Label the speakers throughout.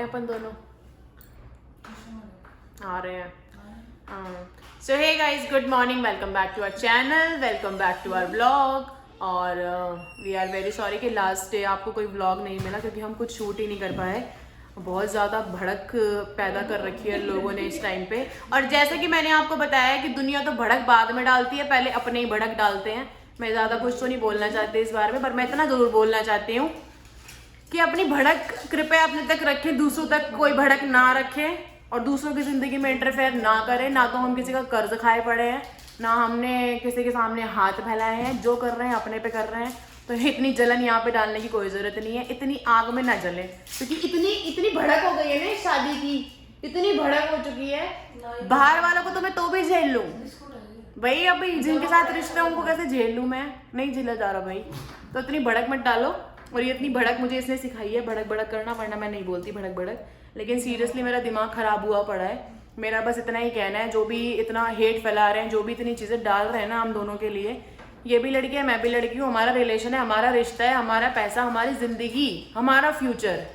Speaker 1: अपन दोनों आ रहे हैं। So hey guys, good morning, welcome back to our channel, welcome back to our vlog. और वी आर वेरी सॉरी कि last day आपको कोई व्लॉग नहीं मिला क्योंकि हम कुछ शूट ही नहीं कर पाए। बहुत ज़्यादा भड़क पैदा कर रखी है लोगों ने इस टाइम पे। और जैसे कि मैंने आपको बताया कि दुनिया तो भड़क बाद में डालती है, पहले अपने ही भड़क डालते हैं। मैं ज़्यादा कुछ तो नहीं बोलना चाहती इस बारे में, पर मैं इतना ज़रूर बोलना चाहती हूँ कि अपनी भड़क कृपया अपने तक रखें, दूसरों तक कोई भड़क ना रखें और दूसरों की ज़िंदगी में इंटरफेयर ना करें। ना तो हम किसी का कर्ज खाए पड़े हैं, ना हमने किसी के सामने हाथ फैलाए हैं। जो कर रहे हैं अपने पे कर रहे हैं, तो इतनी जलन यहाँ पे डालने की कोई ज़रूरत नहीं है। इतनी आग में ना जले क्योंकि इतनी भड़क हो गई है ना इस शादी की, इतनी भड़क हो चुकी है। बाहर वालों को तो मैं तो भी झेल लूँ भाई, अभी जिनके साथ रिश्ते उनको कैसे झेल लूँ मैं? नहीं झेला जा रहा भाई। तो इतनी भड़क मत डालो। और ये इतनी भड़क मुझे इसने सिखाई है, भड़क भड़क करना, वरना मैं नहीं बोलती भड़क भड़क। लेकिन सीरियसली मेरा दिमाग खराब हुआ पड़ा है। मेरा बस इतना ही कहना है, जो भी इतना हेट फैला रहे हैं, जो भी इतनी चीज़ें डाल रहे हैं ना हम दोनों के लिए, ये भी लड़की है मैं भी लड़की हूँ, हमारा रिलेशन है, हमारा रिश्ता है, हमारा पैसा, हमारी जिंदगी, हमारा फ्यूचर,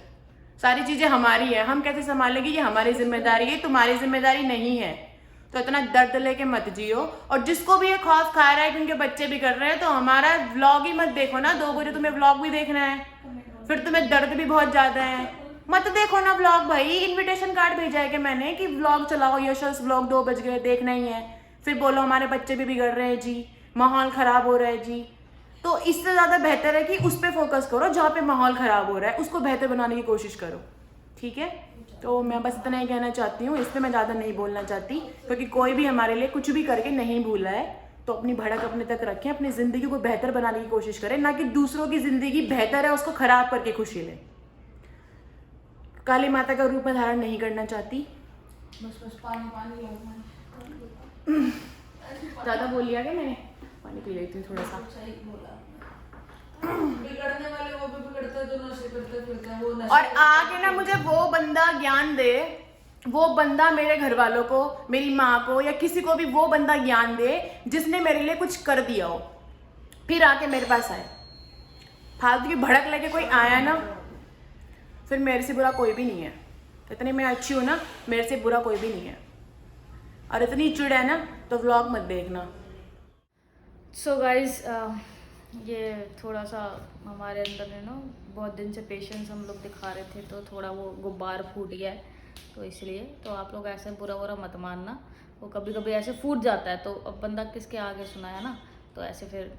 Speaker 1: सारी चीज़ें हमारी है। हम कैसे संभालेंगे ये हमारी जिम्मेदारी है, तुम्हारी जिम्मेदारी नहीं है। तो इतना दर्द लेके मत जियो। और जिसको भी ये खौफ खा रहा है कि उनके बच्चे भी कर रहे हैं, तो हमारा व्लॉग ही मत देखो ना। 2 बजे तुम्हें व्लॉग भी देखना है, फिर तुम्हें दर्द भी बहुत ज्यादा है, मत देखो ना व्लॉग भाई। इनविटेशन कार्ड भेजा है कि मैंने कि व्लॉग चलाओ, यशस व्लॉग 2 बज गए, देखना ही है। फिर बोलो हमारे बच्चे भी बिगड़ रहे हैं जी, माहौल खराब हो रहा है जी। तो इससे ज्यादा बेहतर है कि उस पर फोकस करो जहाँ पे माहौल खराब हो रहा है, उसको बेहतर बनाने की कोशिश करो, ठीक है? तो मैं बस इतना ही कहना चाहती हूँ, इसमें मैं ज़्यादा नहीं बोलना चाहती क्योंकि कोई भी हमारे लिए कुछ भी करके नहीं भूला है। तो अपनी भड़क अपने तक रखें, अपनी ज़िंदगी को बेहतर बनाने की कोशिश करें, ना कि दूसरों की ज़िंदगी बेहतर है उसको खराब करके खुशी लें। काली माता का रूप में धारण नहीं करना चाहती।
Speaker 2: बस पानी पानी
Speaker 1: ज़्यादा बोल लिया क्या मैंने? पानी पी लेती हूँ थोड़ा सा।
Speaker 2: बिगड़ने वाले वो भी बिगड़ते हैं, जो नशे करते फिरते हैं वो नशे।
Speaker 1: और आगे ना मुझे वो बंदा ज्ञान दे, वो बंदा मेरे घर वालों को, मेरी माँ को या किसी को भी वो बंदा ज्ञान दे जिसने मेरे लिए कुछ कर दिया हो, फिर आके मेरे पास आए। फालतू की भड़क लेके कोई आया ना, फिर मेरे से बुरा कोई भी नहीं है। इतनी मैं अच्छी हूँ ना, मेरे से बुरा कोई भी नहीं है। और इतनी चिड़ है ना तो व्लॉग मत देखना।
Speaker 3: सो गाइज, ये थोड़ा सा हमारे अंदर है ना, बहुत दिन से पेशेंस हम लोग दिखा रहे थे, तो थोड़ा वो गुब्बार फूट गया है, तो इसलिए तो आप लोग ऐसे बुरा बुरा मत मानना। वो कभी कभी ऐसे फूट जाता है, तो अब बंदा किसके आगे सुनाया ना, तो ऐसे फिर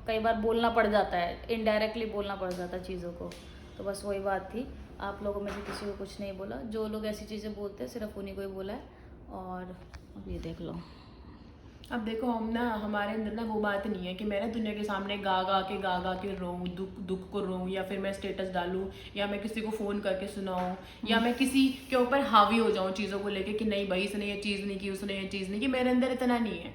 Speaker 3: कई बार बोलना पड़ जाता है, इनडायरेक्टली बोलना पड़ जाता है चीज़ों को। तो बस वही बात थी, आप लोगों में से किसी को कुछ नहीं बोला। जो लोग ऐसी चीज़ें बोलते हैं सिर्फ उन्हीं को ही बोला है। और अब ये देख लो,
Speaker 1: अब देखो हम ना, हमारे अंदर ना वो बात नहीं है कि मैं ना दुनिया के सामने गा गा के रोऊं, दुख को रोऊं, या फिर मैं स्टेटस डालूं, या मैं किसी को फ़ोन करके सुनाऊं, या मैं किसी के ऊपर हावी हो जाऊं चीज़ों को लेके कि नहीं भाई इसने ये चीज़ नहीं की, उसने ये चीज़ नहीं की। मेरे अंदर इतना नहीं है।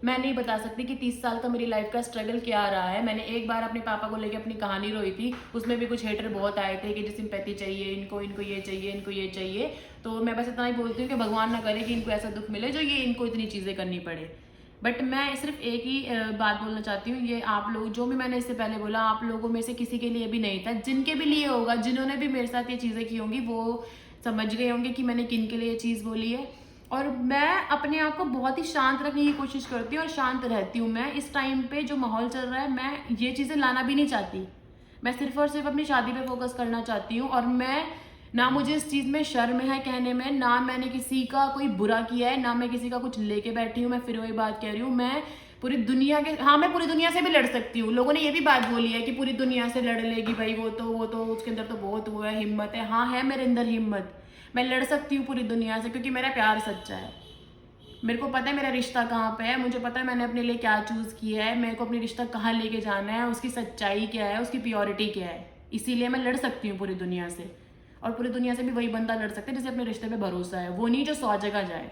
Speaker 1: मैं नहीं बता सकती कि 30 साल का मेरी लाइफ का स्ट्रगल क्या रहा है। मैंने एक बार अपने पापा को लेके अपनी कहानी रोई थी, उसमें भी कुछ हेटर बहुत आए थे कि सिंपैथी चाहिए इनको, इनको ये चाहिए, इनको ये चाहिए। तो मैं बस इतना ही बोलती हूँ कि भगवान ना करे कि इनको ऐसा दुख मिले जो ये इनको इतनी चीज़ें करनी पड़े। बट मैं सिर्फ एक ही बात बोलना चाहती हूँ, ये आप लोग जो भी मैंने इससे पहले बोला, आप लोगों में से किसी के लिए भी नहीं था। जिनके भी लिए होगा, जिन्होंने भी मेरे साथ ये चीज़ें की होंगी, वो समझ गए होंगे कि मैंने किन के लिए ये चीज़ बोली है। और मैं अपने आप को बहुत ही शांत रखने की कोशिश करती हूँ और शांत रहती हूँ। मैं इस टाइम पे जो माहौल चल रहा है, मैं ये चीज़ें लाना भी नहीं चाहती। मैं सिर्फ और सिर्फ अपनी शादी पे फोकस करना चाहती हूँ। और मैं ना, मुझे इस चीज़ में शर्म है कहने में, ना मैंने किसी का कोई बुरा किया है, ना मैं किसी का कुछ लेके बैठी हूँ। मैं फिर वही बात कह रही हूँ, मैं पूरी दुनिया के, हाँ मैं पूरी दुनिया से भी लड़ सकती हूँ। लोगों ने ये भी बात बोली है कि पूरी दुनिया से लड़ लेगी भाई, वो तो उसके अंदर तो बहुत वो है, हिम्मत है। हाँ है मेरे अंदर हिम्मत, मैं लड़ सकती हूँ पूरी दुनिया से, क्योंकि मेरा प्यार सच्चा है। मेरे को पता है मेरा रिश्ता कहाँ पे है, मुझे पता है मैंने अपने लिए क्या चूज़ किया है, मेरे को अपनी रिश्ता कहाँ लेके जाना है, उसकी सच्चाई क्या है, उसकी प्योरिटी क्या है। इसीलिए मैं लड़ सकती हूँ पूरी दुनिया से। और पूरी दुनिया से भी वही बंदा लड़ सकता है जिसे अपने रिश्ते पे भरोसा है, वो नहीं जो 100 जगह जाए,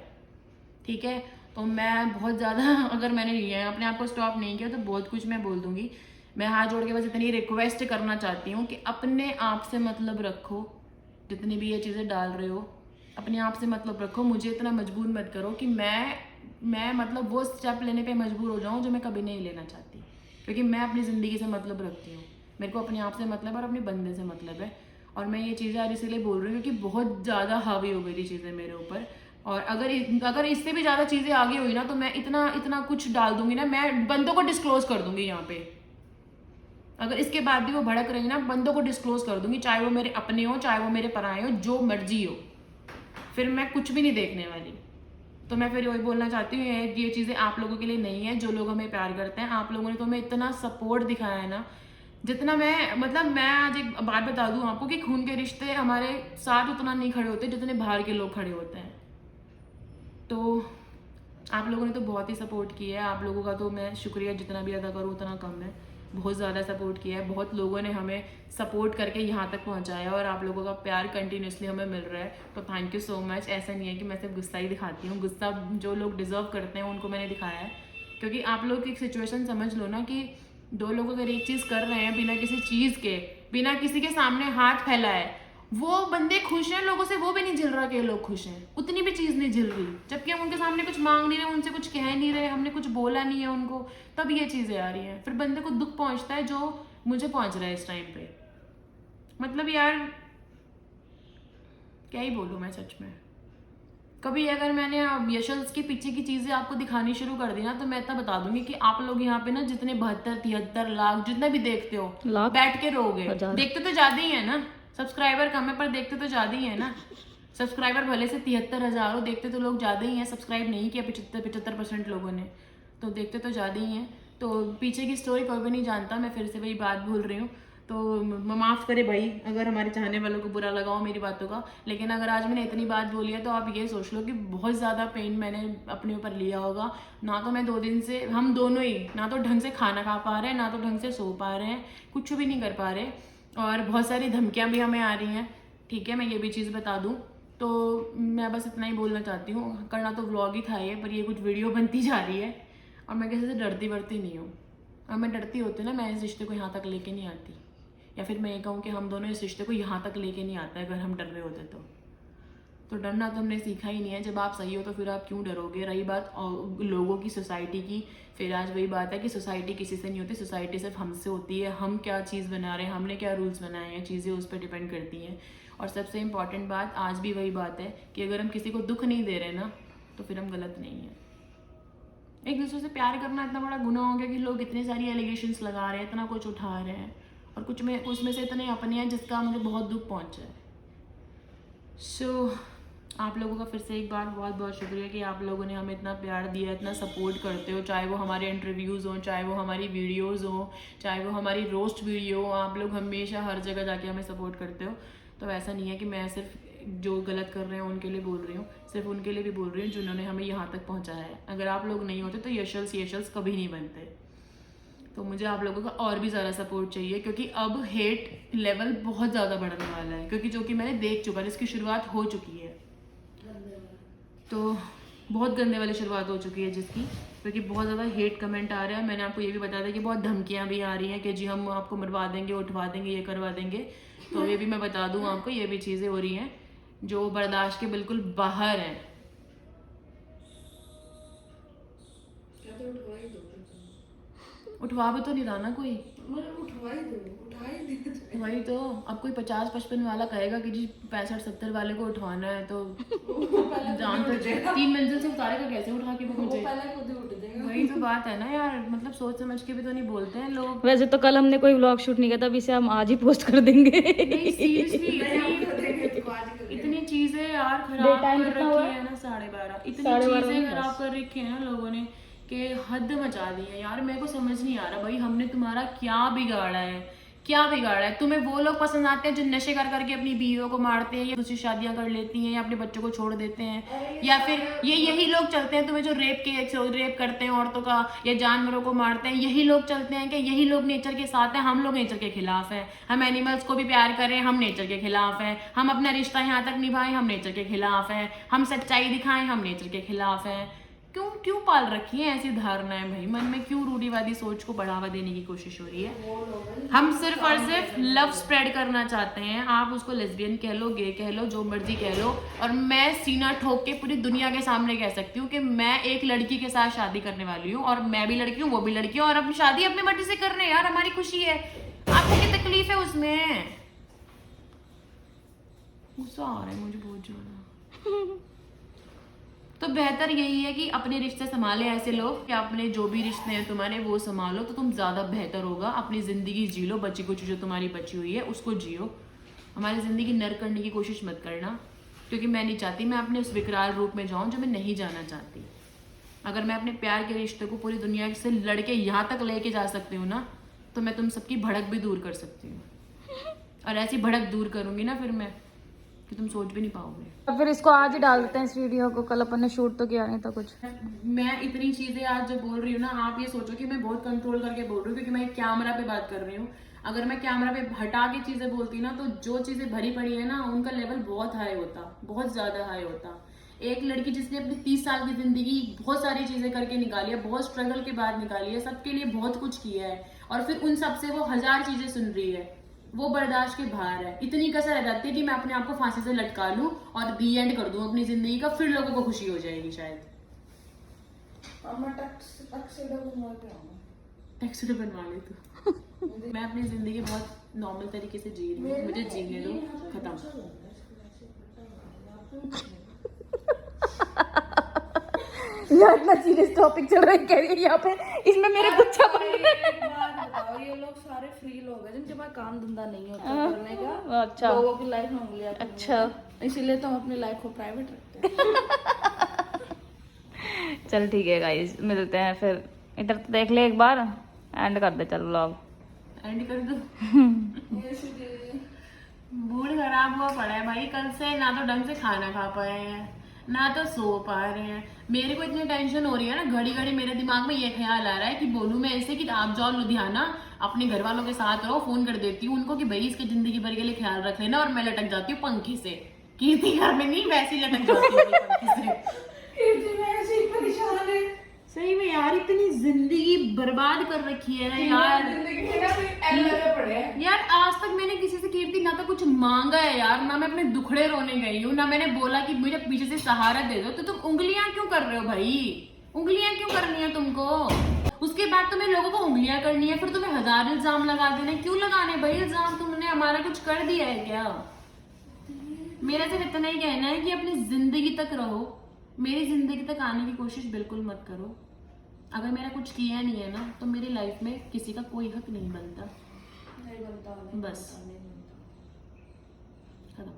Speaker 1: ठीक है? तो मैं बहुत ज़्यादा अगर मैंने अपने आप को स्टॉप नहीं किया तो बहुत कुछ मैं बोल दूँगी। मैं हाथ जोड़ के बस इतनी रिक्वेस्ट करना चाहती हूँ कि अपने आप से मतलब रखो। जितनी भी ये चीज़ें डाल रहे हो, अपने आप से मतलब रखो। मुझे इतना मजबूर मत करो कि मैं मतलब वो स्टेप लेने पे मजबूर हो जाऊँ जो मैं कभी नहीं लेना चाहती, क्योंकि मैं अपनी ज़िंदगी से मतलब रखती हूँ। मेरे को अपने आप से मतलब और अपने बंदे से मतलब है। और मैं ये चीज़ें आज इसीलिए बोल रही हूँ क्योंकि बहुत ज़्यादा हावी हो गई थी चीज़ें मेरे ऊपर। और अगर इससे भी ज़्यादा चीज़ें आगे हुई ना तो मैं इतना कुछ डाल दूंगी ना, मैं बंदों को डिस्क्लोज कर दूंगी यहाँ पे। अगर इसके बाद भी वो भड़क रही ना, बंदों को डिस्क्लोज कर दूंगी, चाहे वो मेरे अपने हो चाहे वो मेरे पराए हो, जो मर्जी हो, फिर मैं कुछ भी नहीं देखने वाली। तो मैं फिर वही बोलना चाहती हूँ, ये चीज़ें आप लोगों के लिए नहीं है, जो लोग हमें प्यार करते हैं। आप लोगों ने तो हमें इतना सपोर्ट दिखाया है ना, जितना मैं आज एक बात बता दूँ आपको कि खून के रिश्ते हमारे साथ उतना नहीं खड़े होते जितने बाहर के लोग खड़े होते हैं। तो आप लोगों ने तो बहुत ही सपोर्ट किया है, आप लोगों का तो मैं शुक्रिया जितना भी अदा करूँ उतना कम है। बहुत ज़्यादा सपोर्ट किया है, बहुत लोगों ने हमें सपोर्ट करके यहाँ तक पहुँचाया और आप लोगों का प्यार कंटिन्यूसली हमें मिल रहा है, तो थैंक यू सो मच। ऐसा नहीं है कि मैं सिर्फ गुस्सा ही दिखाती हूँ, गुस्सा जो लोग डिज़र्व करते हैं उनको मैंने दिखाया है। क्योंकि आप लोग की एक सिचुएशन समझ लो ना कि दो लोग अगर एक चीज़ कर रहे हैं बिना किसी चीज़ के, बिना किसी के सामने हाथ फैलाए, वो बंदे खुश हैं, लोगों से वो भी नहीं झिल रहा कि ये लोग खुश हैं, उतनी भी चीज़ नहीं झिल रही, जबकि हम उनके सामने कुछ मांग नहीं रहे, उनसे कुछ कह नहीं रहे, हमने कुछ बोला नहीं है उनको, तब ये चीज़ें आ रही हैं। फिर बंदे को दुख पहुंचता है जो मुझे पहुंच रहा है इस टाइम पे। मतलब यार क्या ही बोलूँ मैं सच में। कभी अगर मैंने यशल्स के पीछे की चीज़ें आपको दिखानी शुरू कर दी ना तो मैं इतना बता दूंगी कि आप लोग यहाँ पे ना जितने 72-73 लाख जितने भी देखते हो बैठ के रोगे, देखते तो ज़्यादा ही है ना, सब्सक्राइबर कम है पर देखते तो ज़्यादा ही है ना। सब्सक्राइबर भले से 73,000 हो, देखते तो लोग ज़्यादा ही हैं। सब्सक्राइब नहीं किया 75% लोगों ने, तो देखते तो ज़्यादा ही हैं। तो पीछे की स्टोरी कोई भी नहीं जानता, मैं फिर से वही बात भूल रही हूँ, तो माफ़ करे भाई अगर हमारे चाहने वालों को बुरा लगा हो मेरी बातों का। लेकिन अगर आज मैंने इतनी बात बोली है तो आप ये सोच लो कि बहुत ज़्यादा पेन मैंने अपने ऊपर लिया होगा। ना तो मैं 2 दिन से, हम दोनों ही ना तो ढंग से खाना खा पा रहे हैं, ना तो ढंग से सो पा रहे हैं, कुछ भी नहीं कर पा रहे, और बहुत सारी धमकियाँ भी हमें आ रही हैं। ठीक है, मैं ये भी चीज़ बता दूँ, तो मैं बस इतना ही बोलना चाहती हूँ। करना तो व्लॉग ही था ये, पर ये कुछ वीडियो बनती जा रही है और मैं किसी से डरती वरती नहीं हूँ। और मैं डरती होती ना, मैं इस रिश्ते को यहाँ तक लेके नहीं आती, या फिर मैं ये कहूँ कि हम दोनों इस रिश्ते को यहाँ तक लेके नहीं आते अगर हम डर रहे होते तो डरना तो हमने सीखा ही नहीं है। जब आप सही हो तो फिर आप क्यों डरोगे। रही बात लोगों की, सोसाइटी की, फिर आज वही बात है कि सोसाइटी किसी से नहीं होती, सोसाइटी सिर्फ हमसे होती है। हम क्या चीज़ बना रहे हैं, हमने क्या रूल्स बनाए हैं, चीज़ें उस पर डिपेंड करती हैं। और सबसे इम्पॉर्टेंट बात आज भी वही बात है कि अगर हम किसी को दुख नहीं दे रहे ना तो फिर हम गलत नहीं हैं। एक दूसरे से प्यार करना इतना बड़ा गुनाह हो गया कि लोग इतनी सारी एलिगेशंस लगा रहे हैं, इतना कुछ उठा रहे हैं, और कुछ में उसमें से इतने अपने हैं जिसका मुझे बहुत दुख पहुंचा है। सो आप लोगों का फिर से एक बार बहुत बहुत शुक्रिया कि आप लोगों ने हमें इतना प्यार दिया, इतना सपोर्ट करते हो, चाहे वो हमारे इंटरव्यूज़ हों, चाहे वो हमारी वीडियोज़ हों, चाहे वो हमारी रोस्ट वीडियो हो, आप लोग हमेशा हर जगह जाके हमें सपोर्ट करते हो। तो ऐसा नहीं है कि मैं सिर्फ जो गलत कर रहे हैं उनके लिए बोल रही हूँ, सिर्फ उनके लिए भी बोल रही हूँ जिन्होंने हमें यहाँ तक पहुँचाया है। अगर आप लोग नहीं होते तो यशल्स कभी नहीं बनते। तो मुझे आप लोगों का और भी ज़्यादा सपोर्ट चाहिए, क्योंकि अब हेट लेवल बहुत ज़्यादा बढ़ने वाला है, क्योंकि जो कि मैंने देख चुका है, इसकी शुरुआत हो चुकी है, तो बहुत गंदे वाली शुरुआत हो चुकी है जिसकी, क्योंकि बहुत ज़्यादा हेट कमेंट आ रहा है। मैंने आपको ये भी बताया था कि बहुत धमकियाँ भी आ रही हैं कि जी हम आपको मरवा देंगे, उठवा देंगे, ये करवा देंगे। तो ये भी मैं बता दूँ आपको, ये भी चीज़ें हो रही हैं जो बर्दाश्त के बिल्कुल बाहर हैं। उठवा भी तो नहीं रहा ना कोई, वही तो। अब कोई 50-55 वाला कहेगा कि जी 65-70 वाले को उठवाना है तो जान तो 3 मंजिल से उतारेगा कैसे उठा के वो मुझे। वही तो बात है ना यार, मतलब सोच समझ के भी तो नहीं बोलते हैं लोग।
Speaker 3: वैसे तो कल हमने कोई व्लॉग शूट नहीं किया था, अभी से हम आज ही पोस्ट कर देंगे।
Speaker 1: नहीं सीरियसली, इतनी चीजें यार खराब कर रखी है ना, 12:30 इतनी चीजें खराब कर रखी है ना लोगों ने कि हद मचा दी है यार। मेरे को समझ नहीं आ रहा भाई, हमने तुम्हारा क्या बिगाड़ा है, क्या बिगाड़ा है। तुम्हें वो लोग पसंद आते हैं जो नशे कर करके अपनी बीवियों को मारते हैं, या दूसरी शादियां कर लेती हैं, या अपने बच्चों को छोड़ देते हैं, या फिर यही लोग चलते हैं तुम्हें जो रेप करते हैं औरतों का, या जानवरों को मारते हैं, यही लोग चलते हैं कि यही लोग नेचर के साथ हैं। हम लोग नेचर के खिलाफ हैं, हम एनिमल्स को भी प्यार करें, हम नेचर के खिलाफ हैं, हम अपना रिश्ता यहाँ तक निभाएं, हम नेचर के खिलाफ हैं, हम सच्चाई दिखाएं, हम नेचर के खिलाफ हैं। क्यों पाल रखी है ऐसी धारणाएं भाई मन में, क्यों रूढ़िवादी सोच को बढ़ावा देने की कोशिश हो रही है। हम सिर्फ और सिर्फ लव स्प्रेड करना चाहते हैं, आप उसको लेस्बियन कह लो, गे कह लो, जो मर्जी कह लो, और मैं सीना ठोक के पूरी दुनिया के सामने कह सकती हूँ कि मैं एक लड़की के साथ शादी करने वाली हूँ, और मैं भी लड़की हूँ, वो भी लड़की है, और अपनी शादी अपनी मर्जी से कर रहे हैं यार, हमारी खुशी है, आपको क्या तकलीफ है उसमें। गुस्सा आ रहा है मुझे बहुत ज्यादा। तो बेहतर यही है कि अपने रिश्ते संभाले ऐसे लोग कि अपने जो भी रिश्ते हैं तुम्हारे वो संभालो, तो तुम ज्यादा बेहतर होगा। अपनी जिंदगी जी लो, बची कुछ जो तुम्हारी बची हुई है उसको जियो। हमारी जिंदगी नर्क करने की कोशिश मत करना, क्योंकि मैं नहीं चाहती मैं अपने उस विकराल रूप में जाऊं जो मैं नहीं जाना चाहती। अगर मैं अपने प्यार के रिश्ते को पूरी दुनिया से लड़के यहाँ तक लेके जा सकती हूँ ना, तो मैं तुम सबकी भड़क भी दूर कर सकती हूँ। और ऐसी भड़क दूर करूंगी ना फिर मैं कि तुम सोच भी नहीं पाओगे।
Speaker 3: तो फिर इसको आज ही डाल देते हैं इस वीडियो को, कल अपन ने शूट तो किया नहीं था कुछ।
Speaker 1: मैं इतनी चीजें आज जो बोल रही हूँ ना, आप ये सोचो कि मैं बहुत कंट्रोल करके बोल रही हूँ, क्योंकि मैं कैमरा पे बात कर रही हूँ। अगर मैं कैमरा पे हटा के चीजें बोलती ना, तो जो चीजें भरी पड़ी है ना उनका लेवल बहुत हाई होता, बहुत ज्यादा हाई होता। एक लड़की जिसने अपनी 30 साल की जिंदगी बहुत सारी चीजें करके निकाली है, बहुत स्ट्रगल के बाद निकाली है, सबके लिए बहुत कुछ किया है, और फिर उन सबसे वो 1000 चीजें सुन रही है, वो बर्दाश्त के बाहर है। इतनी कसर रह जाती है कि मैं अपने आप को फांसी से लटका लूं और दी एंड कर दूं अपनी जिंदगी का, फिर लोगों को खुशी हो जाएगी शायद। टैक्सी बनवा ले तू। मैं अपनी जिंदगी बहुत नॉर्मल तरीके से जी रही हूँ, मुझे जीने दो, खत्म।
Speaker 3: यार इतना सीरियस टॉपिक चल रहा है कह रही है यहाँ पे, इसमें मेरे गुच्छा
Speaker 2: एक बात बताओ, ये लोग सारे फ्री लोग हैं जिनके पास काम धंधा नहीं होता करने का।
Speaker 3: अच्छा
Speaker 2: लोगों की लाइफ में उंगलियां करने
Speaker 3: अच्छा
Speaker 2: का। इसीलिए तो हम अपनी लाइफ को प्राइवेट रखते हैं।
Speaker 3: चल ठीक है गाइस, मिलते हैं फिर। इधर तो देख ले एक बार, एंड कर दे चल व्लॉग।
Speaker 1: एंड कर दो। मूड खराब हुआ पड़ा है भाई, कल से ना तो ढंग से खाना खा पाए हैं, ना तो सो पा रहे हैं। मेरे को इतनी टेंशन हो रही है ना, घड़ी घड़ी मेरे दिमाग में ये ख्याल आ रहा है कि बोलूं मैं ऐसे कि आप जाओ लुधियाना, अपने घर वालों के साथ रहो, फोन कर देती हूँ उनको कि भाई इसकी जिंदगी भर के लिए ख्याल रख लेना, और मैं लटक जाती हूँ पंखी से। कीर्ति घर में नहीं, वैसी लटक जाती हूँ पंखी से।
Speaker 2: कीर्ति में ऐसे ही परेशान है।
Speaker 1: सही में यार, इतनी जिंदगी बर्बाद कर रखी है ना यार।
Speaker 2: जिंदगी में ना कोई एल लगे पड़े हैं।
Speaker 1: यार आज तक मैंने किसी से कीर्ति ना तो कुछ मांगा है यार, ना मैं अपने दुखड़े रोने गई हूँ, ना मैंने बोला कि मुझे पीछे से सहारा दे दो। तो तुम उंगलियां क्यों कर रहे हो भाई? उंगलियां क्यों करनी है तुमको? उसके बाद तुम्हें लोगों को उंगलियां करनी है, फिर तुम्हें 1000 इल्जाम लगा देने। क्यों लगाने भाई इल्जाम? तुमने हमारा कुछ कर दिया है क्या? मेरा सिर्फ इतना ही कहना है कि अपनी जिंदगी तक रहो, मेरी जिंदगी तक आने की कोशिश बिल्कुल मत करो। अगर मेरा कुछ किया नहीं है ना, तो मेरी लाइफ में किसी का कोई हक नहीं बनता।
Speaker 2: नहीं बनता,
Speaker 1: बस खत्म।